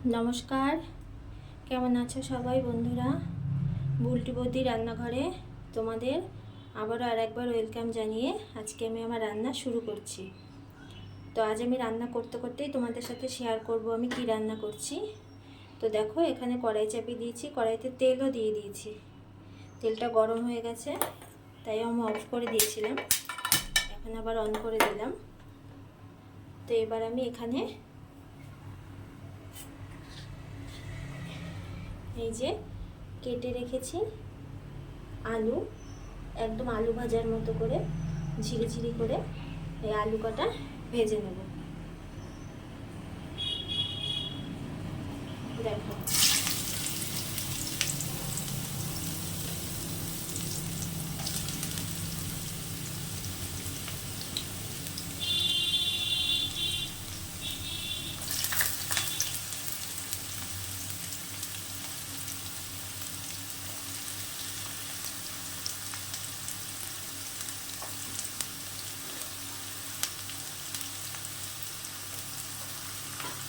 নমস্কার, কেমন আছো সবাই বন্ধুরা? বুলটি বৌদি রান্নাঘরে তোমাদের আবারও আরেকবার ওয়েলকাম জানিয়ে আজকে আমি আমার রান্না শুরু করছি। তো আজ আমি রান্না করতে করতেই তোমাদের সাথে শেয়ার করব আমি কি রান্না করছি। তো দেখো, এখানে কড়াই চাপিয়ে দিয়েছি, কড়াইতে তেলও দিয়ে দিয়েছি। তেলটা গরম হয়ে গেছে, তাই আমি অফ করে দিয়েছিলাম, এখন আবার অন করে দিলাম। তো এবার আমি এখানে এই যে কেটে রেখেছি আলু, একদম আলু ভাজার মতো করে ঝিরিঝিরি করে এই আলু কটা ভেজে নেব। দেখো,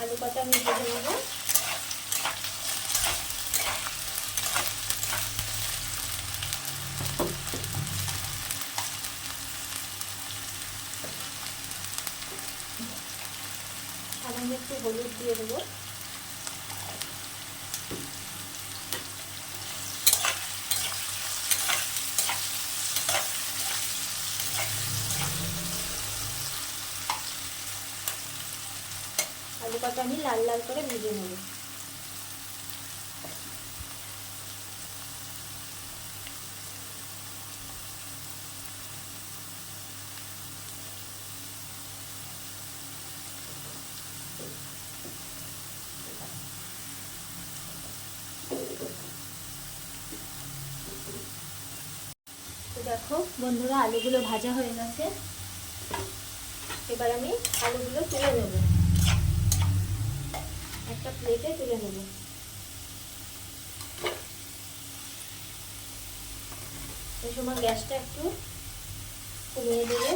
আলু কটা আমি ভেজে নেব। সামান্য একটু হলুদ দিয়ে দেবো। আলু কটা আমি লাল লাল করে ভেজে নেব। তো দেখো বন্ধুরা, আলুগুলো ভাজা হয়ে গেছে। এবার আমি আলুগুলো তুলে নেব, একটা প্লেটে তুলে নেব। এই সময় গ্যাসটা একটু কমিয়ে দেবে।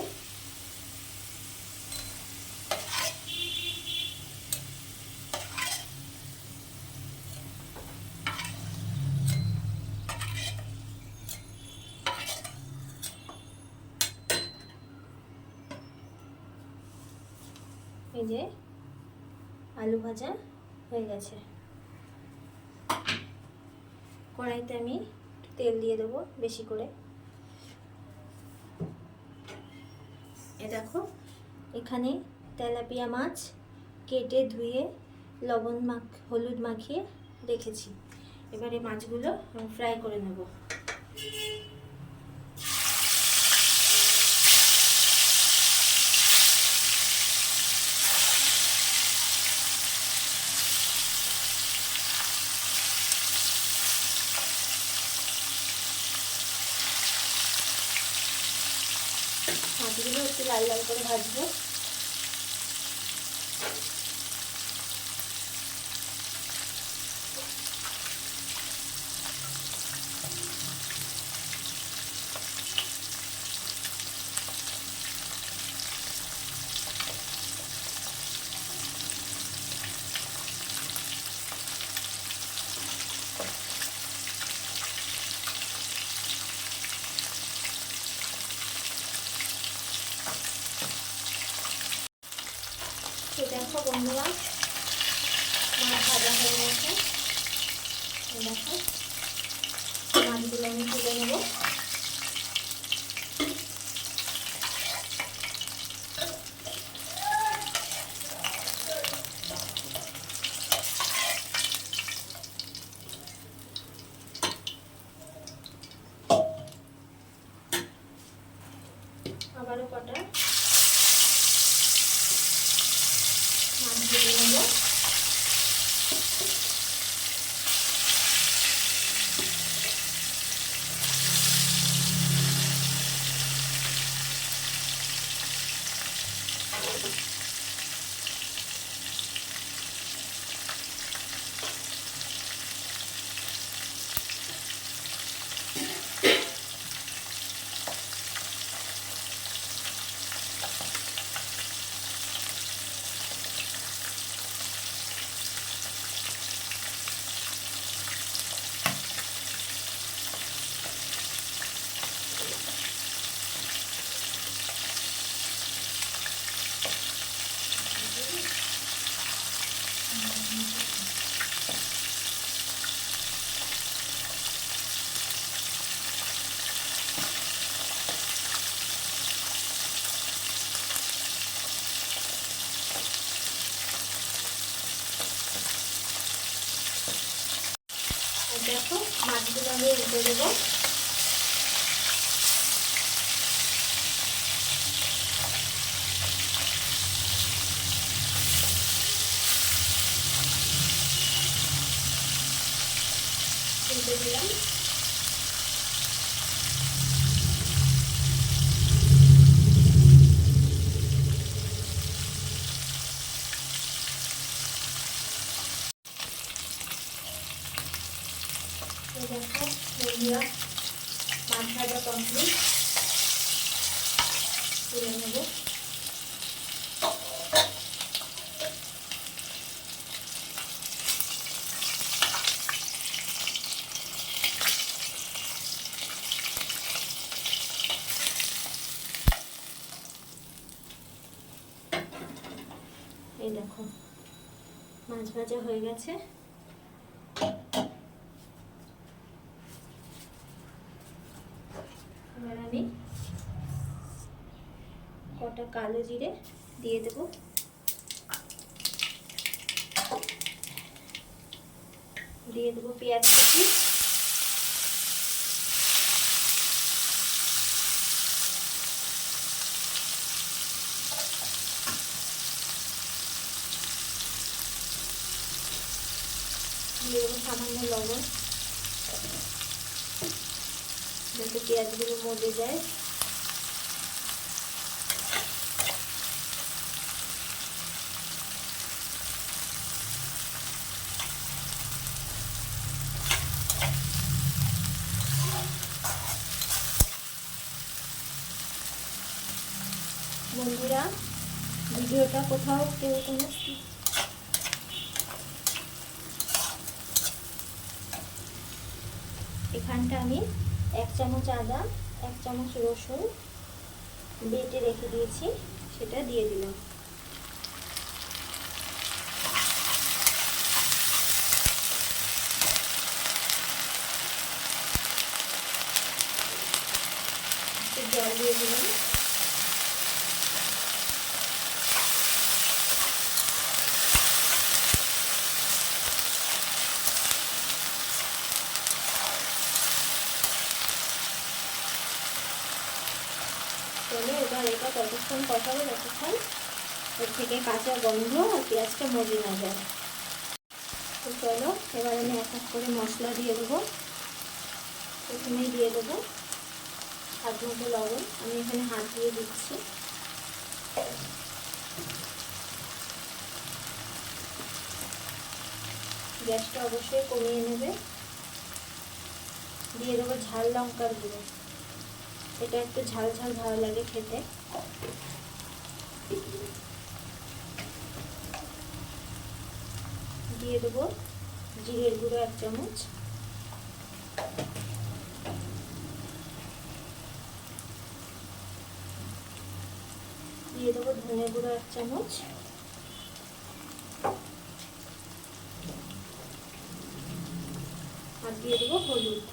এই যে আলু ভাজা হয়ে গেছে। কড়াইতে আমি তেল দিয়ে দেবো বেশি করে। এ দেখো, এখানে তেলাপিয়া মাছ কেটে ধুয়ে হলুদ মাখিয়ে রেখেছি। এবারে মাছগুলো আমি ফ্রাই করে নেব। মাছগুলো একটু লাল লাল করে ভাজবো। তো দেখো বন্ধুরা, মাছ ভাজা হয়ে গেছে। দেখো, মাছগুলো আমি তুলে নেবো। আবারও কটা মাছ ভেজে নেবো। মাছগুলো আমি উল্টে দেবো। উল্টে দিলাম। দেখো বন্ধুরা, মাছ ভাজা কমপ্লিট, তুলে নেব। এই দেখো মাছ ভাজা হয়ে গেছে। এবার আমি কটা কালো জিরে দিয়ে দেব, দিয়ে দেবো পেঁয়াজ কুচি, দিয়ে দেবো সামান্য লবণ যাতে পেঁয়াজগুলো মজে যায়। বন্ধুরা, ভিডিওটা কোথাও কেউ কোনো এখানটা আমি 1 চামচ আদা, 1 চামচ রসুন বেটে রেখে দিয়েছি, সেটা দিয়ে দিলাম। একটু জল দিয়ে দিলাম। চলো এবার এটা ততক্ষণ কষাবো যতক্ষণ এর থেকে কাঁচা গন্ধ আর পেঁয়াজটা মজে না যায়। তো চলো এবার আমি এক এক করে মশলা দিয়ে দেবো। প্রথমেই দিয়ে দেবো স্বাদ মতো লবণ, আমি এখানে হাত দিয়ে দিচ্ছি। গ্যাসটা অবশ্যই কমিয়ে নেবে। দিয়ে দেবো ঝাল লঙ্কার গুঁড়ো, এটা একটু ঝাল ঝাল ভালো লাগে খেতে। দিয়ে দেবো জিরের গুঁড়ো 1 চামচ, দিয়ে দেবো ধনে গুঁড়ো 1 চামচ, আর দিয়ে দেবো হলুদ।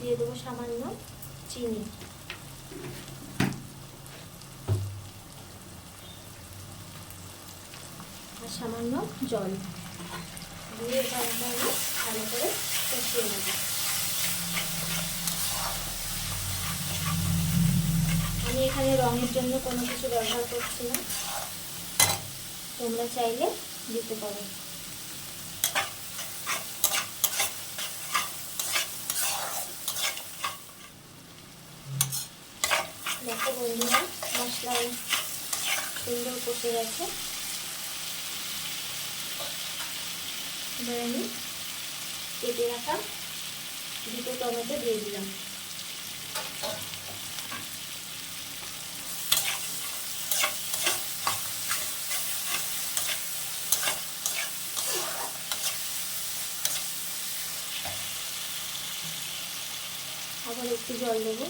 দিয়ে দেবো সামান্য চিনি, আর সামান্য জল দিয়ে এবার আমি ভালো করে কষিয়ে নেব। আমি এখানে রঙের জন্য কোনো কিছু ব্যবহার করছি না, তোমরা চাইলে দিতে পারো। দেখো বন্ধুরা, মশলা সুন্দর কষে গেছে। এবার আমি কেটে রাখা 2টো টমেটো দিয়ে দিলাম। আবার একটু জল দেবো।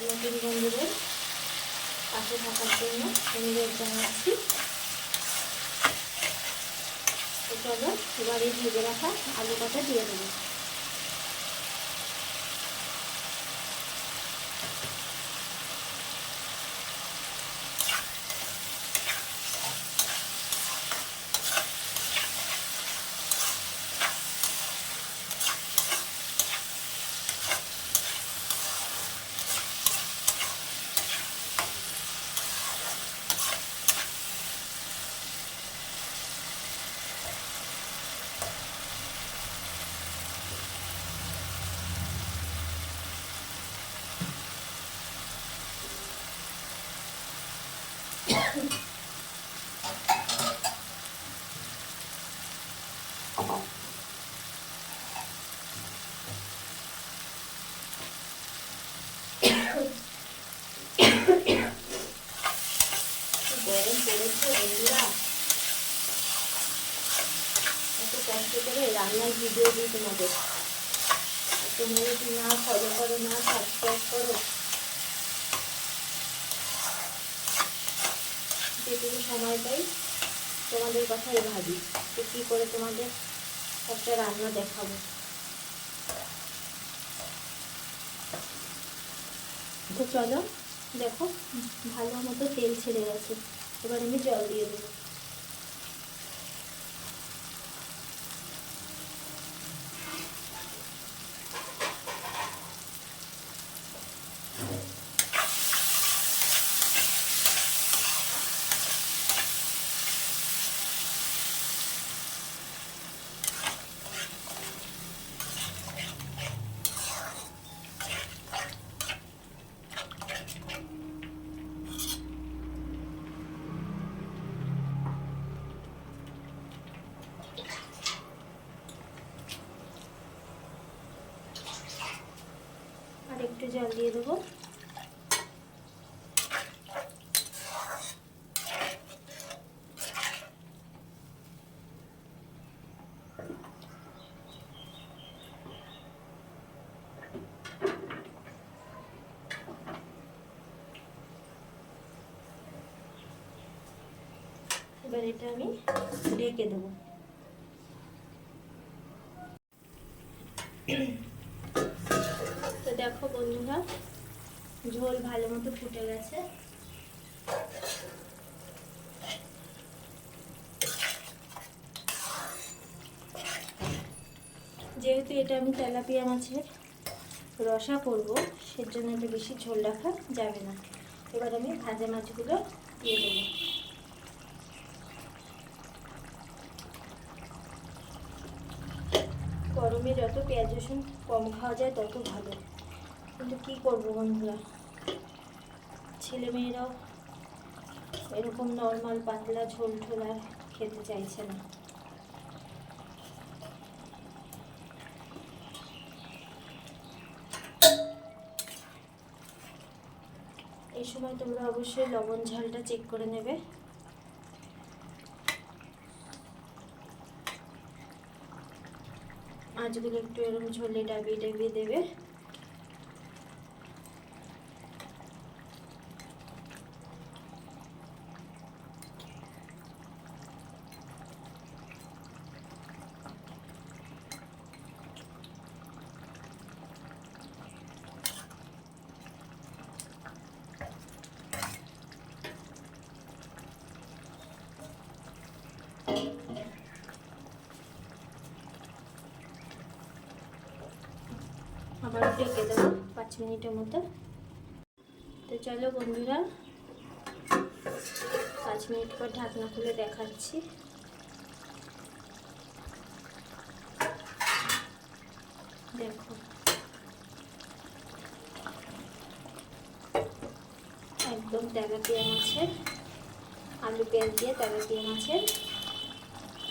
নতুন বন্ধুদের পাশে থাকার জন্য অনুরোধ জানাচ্ছি। চলো এবার এই ভেজে রাখা আলু কটা দিয়ে দেবো। গরম পড়েছে বন্ধুরা, এত কষ্ট করে রান্নার ভিডিও দিই তোমাদের, তোমরা যদি না ফলো করো, না সাবস্ক্রাইব করো, যেটুকু সময় পাই তোমাদের কথাই ভাবি তো কী করে তোমাদের একটা রান্না দেখাবো। তো চলো, দেখো ভালো মতো তেল ছেড়ে গেছে, এবার আমি জল দিয়ে দেবো। আর একটু জল দিয়ে দেবো। এবার এটা আমি ঢেকে দেবো। তো দেখো বন্ধুরা, ঝোল ভালো মতো ফুটে গেছে। যেহেতু এটা আমি তেলাপিয়া মাছের রসা করব, সেজন্য এটা বেশি ঝোল রাখা যাবে না। এবার আমি ভাজা মাছগুলো দিয়ে দেবো। গরমে যত পেঁয়াজ রসুন কম খাওয়া যায় তত ভালো, কিন্তু কী করবো বন্ধুরা, ছেলে মেয়েরাও এরকম নর্মাল পাতলা ঝোল ঝোল আর খেতে চাইছে না। এই সময় তোমরা অবশ্যই লবণ ঝালটা চেক করে নেবে। মাছগুলো একটু এরকম ঝোলে ডাবিয়ে ডাবিয়ে দেবে। আবার ঢেকে দেবো 5 মিনিটের মতো। তো চলো বন্ধুরা, 5 মিনিট পর ঢাকনা খুলে দেখাচ্ছি। দেখো একদম তেলাপিয়া মাছের, আলু পেঁয়াজ দিয়ে তেলাপিয়া মাছের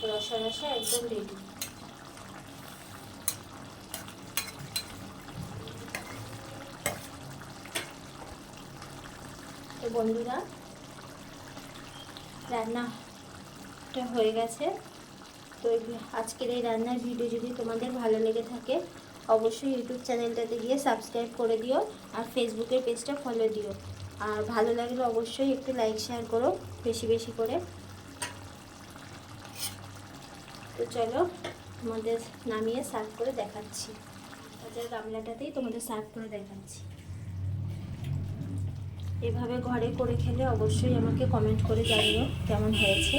রসা রসা একদম রেডি। তো বন্ধুরা, রান্নাটা হয়ে গেছে। তো আজকের এই রান্নার ভিডিও যদি তোমাদের ভালো লেগে থাকে, অবশ্যই ইউটিউব চ্যানেলটাতে গিয়ে সাবস্ক্রাইব করে দিও, আর ফেসবুকের পেজটা ফলো দিও। আর ভালো লাগলে অবশ্যই একটু লাইক শেয়ার করো বেশি বেশি করে। তো চলো তোমাদের নামিয়ে সার্ভ করে দেখাচ্ছি, তাদের গামলাটাতেই তোমাদের সার্ভ করে দেখাচ্ছি। এভাবে ঘরে করে খেলে অবশ্যই আমাকে কমেন্ট করে জানিও কেমন হয়েছে,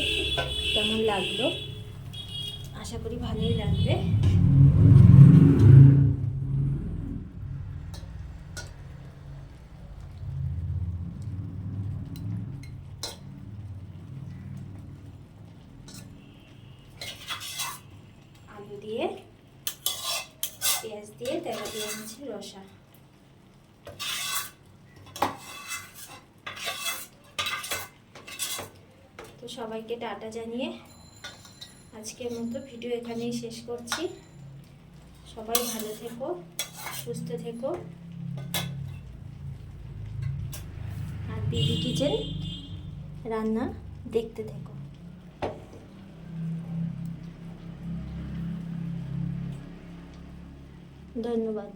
কেমন লাগলো। আশা করি ভালোই লাগবে। আলু দিয়ে পেঁয়াজ দিয়ে তেলাপিয়া মাছের রসা। সবাইকে টাটা জানিয়ে আজকের মতো ভিডিও এখানেই শেষ করছি। সবাই ভালো থেকো, সুস্থ থেকো, আর বিবি কিচেন রান্না দেখতে থেকো। ধন্যবাদ।